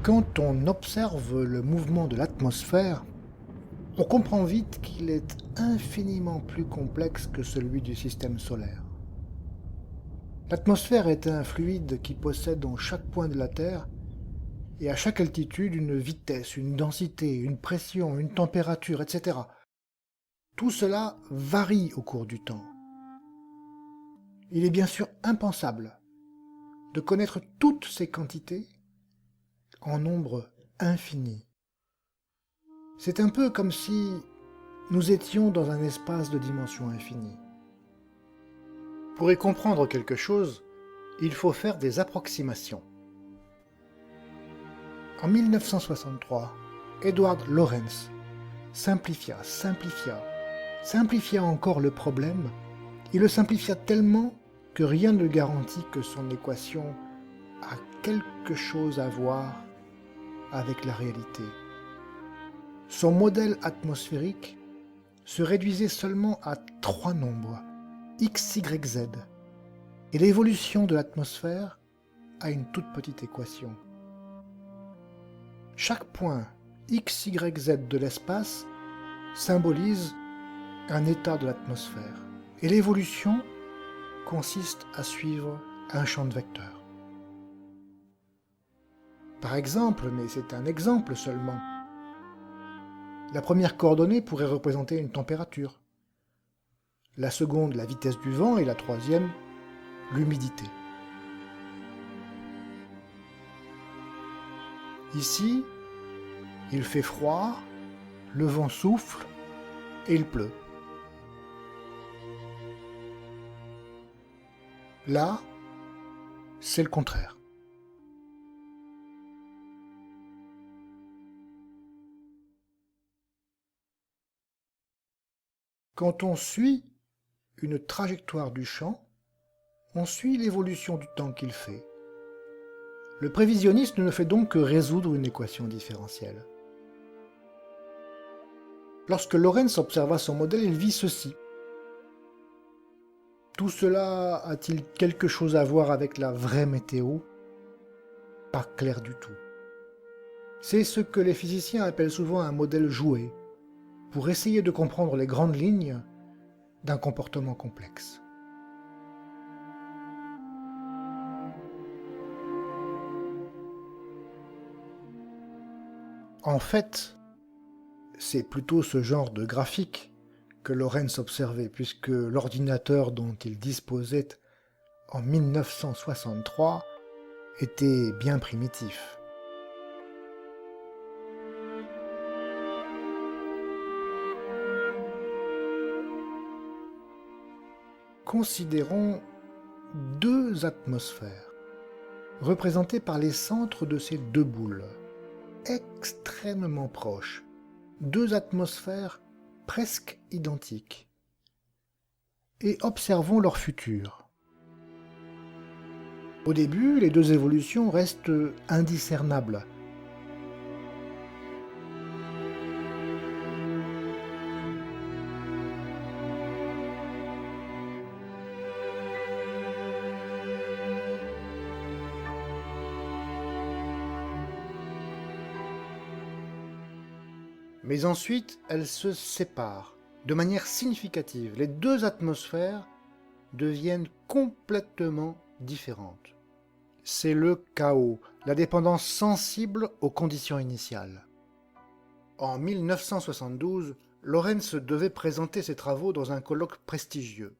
Quand on observe le mouvement de l'atmosphère, on comprend vite qu'il est infiniment plus complexe que celui du système solaire. L'atmosphère est un fluide qui possède en chaque point de la Terre et à chaque altitude une vitesse, une densité, une pression, une température, etc. Tout cela varie au cours du temps. Il est bien sûr impensable de connaître toutes ces quantités en nombre infini. C'est un peu comme si nous étions dans un espace de dimension infinie. Pour y comprendre quelque chose, il faut faire des approximations. En 1963, Edward Lorenz simplifia encore le problème. Il le simplifia tellement que rien ne garantit que son équation a quelque chose à voir avec la réalité. Son modèle atmosphérique se réduisait seulement à 3 nombres, x, y, z, et l'évolution de l'atmosphère a une toute petite équation. Chaque point x, y, z de l'espace symbolise un état de l'atmosphère, et l'évolution consiste à suivre un champ de vecteurs. Par exemple, mais c'est un exemple seulement, la première coordonnée pourrait représenter une température, la seconde la vitesse du vent et la troisième l'humidité. Ici, il fait froid, le vent souffle et il pleut. Là, c'est le contraire. Quand on suit une trajectoire du champ, on suit l'évolution du temps qu'il fait. Le prévisionniste ne fait donc que résoudre une équation différentielle. Lorsque Lorentz observa son modèle, il vit ceci. Tout cela a-t-il quelque chose à voir avec la vraie météo? Pas clair du tout. C'est ce que les physiciens appellent souvent un modèle joué, pour essayer de comprendre les grandes lignes d'un comportement complexe. En fait, c'est plutôt ce genre de graphique que Lorentz observait, puisque l'ordinateur dont il disposait en 1963 était bien primitif. Considérons deux atmosphères, représentées par les centres de ces deux boules, extrêmement proches, deux atmosphères presque identiques, et observons leur futur. Au début, les deux évolutions restent indiscernables. Mais ensuite, elles se séparent de manière significative. Les deux atmosphères deviennent complètement différentes. C'est le chaos, la dépendance sensible aux conditions initiales. En 1972, Lorentz devait présenter ses travaux dans un colloque prestigieux.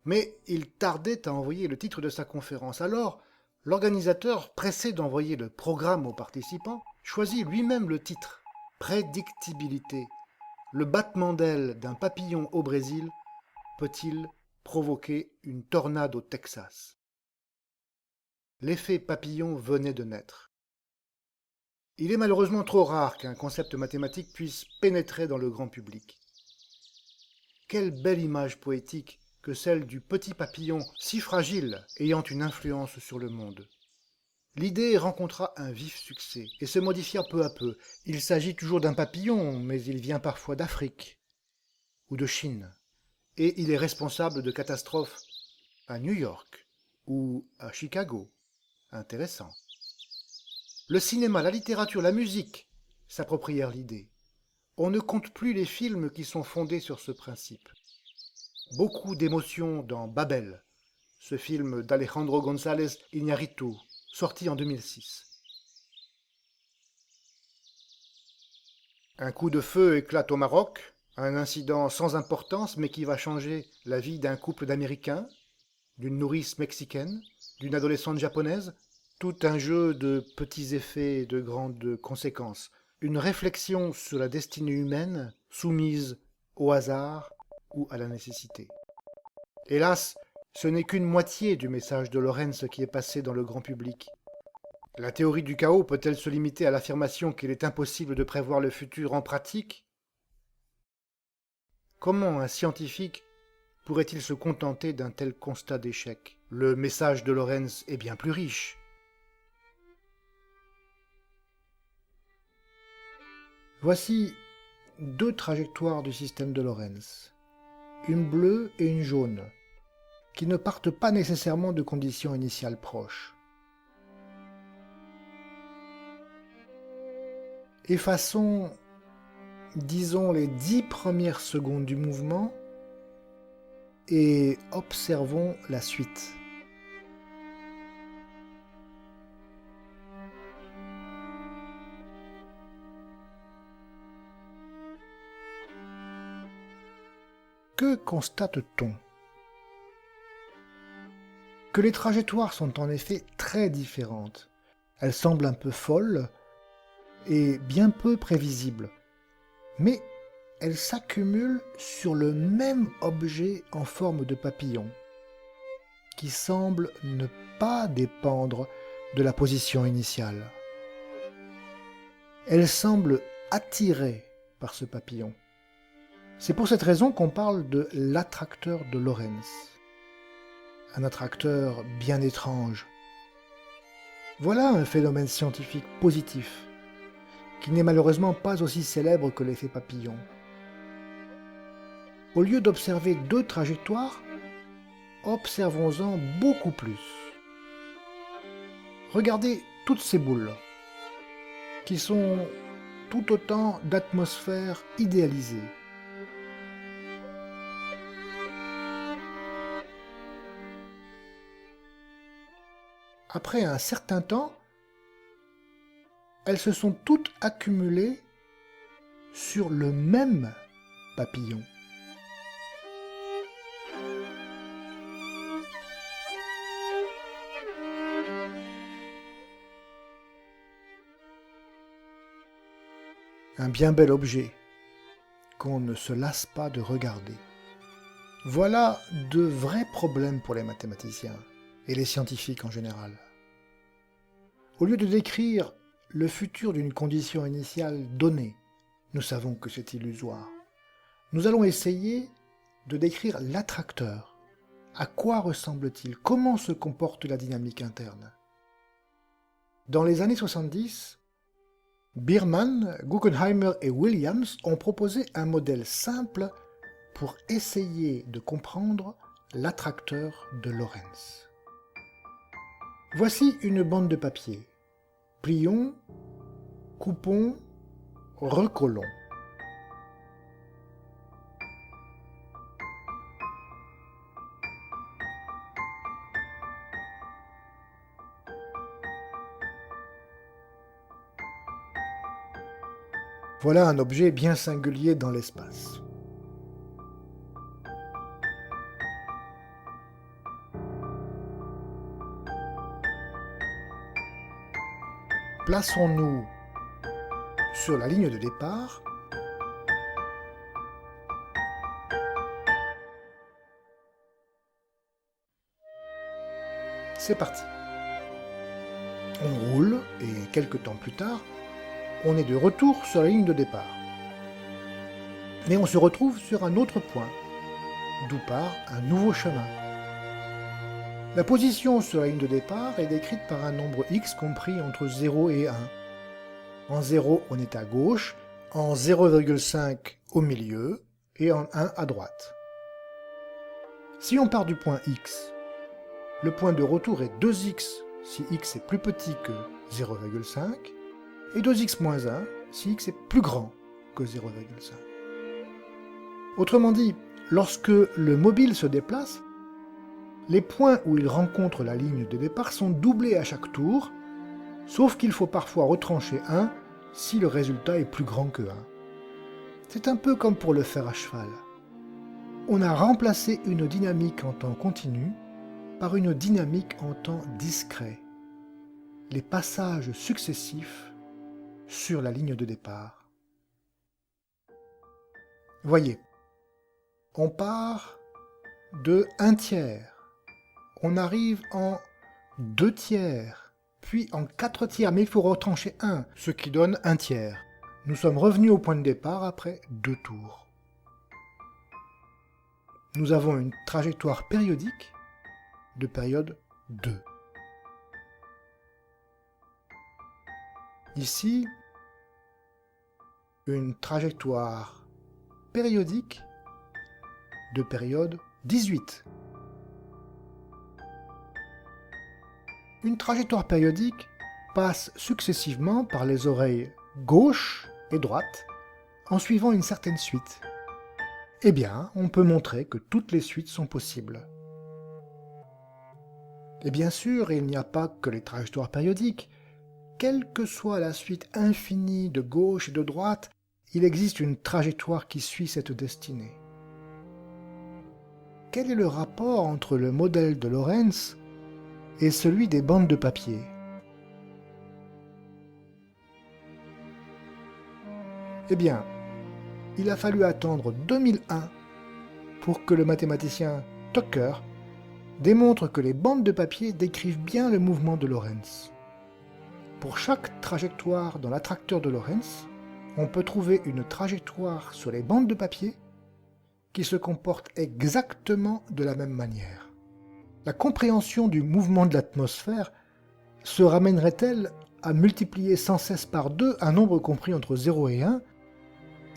Mais il tardait à envoyer le titre de sa conférence. Alors, l'organisateur, pressé d'envoyer le programme aux participants, choisit lui-même le titre. Prédictibilité. Le battement d'ailes d'un papillon au Brésil peut-il provoquer une tornade au Texas? L'effet papillon venait de naître. Il est malheureusement trop rare qu'un concept mathématique puisse pénétrer dans le grand public. Quelle belle image poétique que celle du petit papillon si fragile ayant une influence sur le monde. L'idée rencontra un vif succès et se modifia peu à peu. Il s'agit toujours d'un papillon, mais il vient parfois d'Afrique ou de Chine. Et il est responsable de catastrophes à New York ou à Chicago. Intéressant. Le cinéma, la littérature, la musique s'approprièrent l'idée. On ne compte plus les films qui sont fondés sur ce principe. Beaucoup d'émotions dans Babel, ce film d'Alejandro González Iñárritu, sorti en 2006. Un coup de feu éclate au Maroc, un incident sans importance mais qui va changer la vie d'un couple d'Américains, d'une nourrice mexicaine, d'une adolescente japonaise, tout un jeu de petits effets et de grandes conséquences, une réflexion sur la destinée humaine soumise au hasard ou à la nécessité. Hélas, ce n'est qu'une moitié du message de Lawrence qui est passé dans le grand public. La théorie du chaos peut-elle se limiter à l'affirmation qu'il est impossible de prévoir le futur en pratique? Comment un scientifique pourrait-il se contenter d'un tel constat d'échec? Le message de Lawrence est bien plus riche. Voici deux trajectoires du système de Lorentz, une bleue et une jaune, qui ne partent pas nécessairement de conditions initiales proches. Effaçons, disons, les 10 premières secondes du mouvement et observons la suite. Que constate-t-on? Que les trajectoires sont en effet très différentes. Elles semblent un peu folles et bien peu prévisibles. Mais elles s'accumulent sur le même objet en forme de papillon, qui semble ne pas dépendre de la position initiale. Elles semblent attirées par ce papillon. C'est pour cette raison qu'on parle de l'attracteur de Lorentz. Un attracteur bien étrange. Voilà un phénomène scientifique positif, qui n'est malheureusement pas aussi célèbre que l'effet papillon. Au lieu d'observer deux trajectoires, observons-en beaucoup plus. Regardez toutes ces boules, qui sont tout autant d'atmosphères idéalisées. Après un certain temps, elles se sont toutes accumulées sur le même papillon. Un bien bel objet qu'on ne se lasse pas de regarder. Voilà de vrais problèmes pour les mathématiciens et les scientifiques en général. Au lieu de décrire le futur d'une condition initiale donnée, nous savons que c'est illusoire. Nous allons essayer de décrire l'attracteur. À quoi ressemble-t-il? Comment se comporte la dynamique interne? Dans les années 70, Biermann, Guggenheimer et Williams ont proposé un modèle simple pour essayer de comprendre l'attracteur de Lorentz. Voici une bande de papier. Plions, coupons, recollons. Voilà un objet bien singulier dans l'espace. Plaçons-nous sur la ligne de départ. C'est parti. On roule et quelques temps plus tard, on est de retour sur la ligne de départ. Mais on se retrouve sur un autre point, d'où part un nouveau chemin. La position sur la ligne de départ est décrite par un nombre x compris entre 0 et 1. En 0, on est à gauche, en 0,5 au milieu et en 1 à droite. Si on part du point x, le point de retour est 2x si x est plus petit que 0,5 et 2x moins 1 si x est plus grand que 0,5. Autrement dit, lorsque le mobile se déplace, les points où il rencontre la ligne de départ sont doublés à chaque tour, sauf qu'il faut parfois retrancher 1 si le résultat est plus grand que 1. C'est un peu comme pour le fer à cheval. On a remplacé une dynamique en temps continu par une dynamique en temps discret. Les passages successifs sur la ligne de départ. Voyez, on part de 1/3, on arrive en 2/3, puis en 4/3, mais il faut retrancher 1, ce qui donne 1/3. Nous sommes revenus au point de départ après 2 tours. Nous avons une trajectoire périodique de période 2. Ici, une trajectoire périodique de période 18. Une trajectoire périodique passe successivement par les oreilles gauche et droite en suivant une certaine suite. Eh bien, on peut montrer que toutes les suites sont possibles. Et bien sûr, il n'y a pas que les trajectoires périodiques. Quelle que soit la suite infinie de gauche et de droite, il existe une trajectoire qui suit cette destinée. Quel est le rapport entre le modèle de Lorentz et celui des bandes de papier? Eh bien, il a fallu attendre 2001 pour que le mathématicien Tucker démontre que les bandes de papier décrivent bien le mouvement de Lorentz. Pour chaque trajectoire dans l'attracteur de Lorentz, on peut trouver une trajectoire sur les bandes de papier qui se comporte exactement de la même manière. La compréhension du mouvement de l'atmosphère se ramènerait-elle à multiplier sans cesse par 2 un nombre compris entre 0 et 1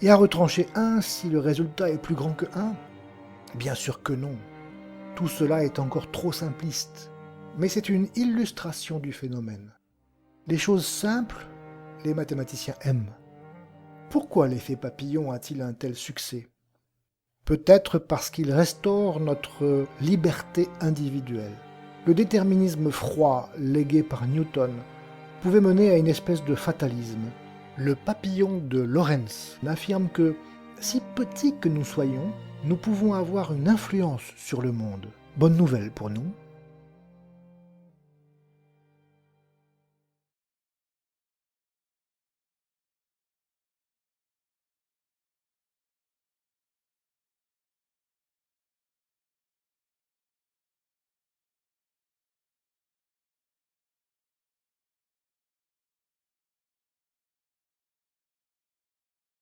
et à retrancher 1 si le résultat est plus grand que 1? Bien sûr que non. Tout cela est encore trop simpliste, mais c'est une illustration du phénomène. Les choses simples, les mathématiciens aiment. Pourquoi l'effet papillon a-t-il un tel succès? Peut-être parce qu'il restaure notre liberté individuelle. Le déterminisme froid légué par Newton pouvait mener à une espèce de fatalisme. Le papillon de Lorentz affirme que, si petits que nous soyons, nous pouvons avoir une influence sur le monde. Bonne nouvelle pour nous.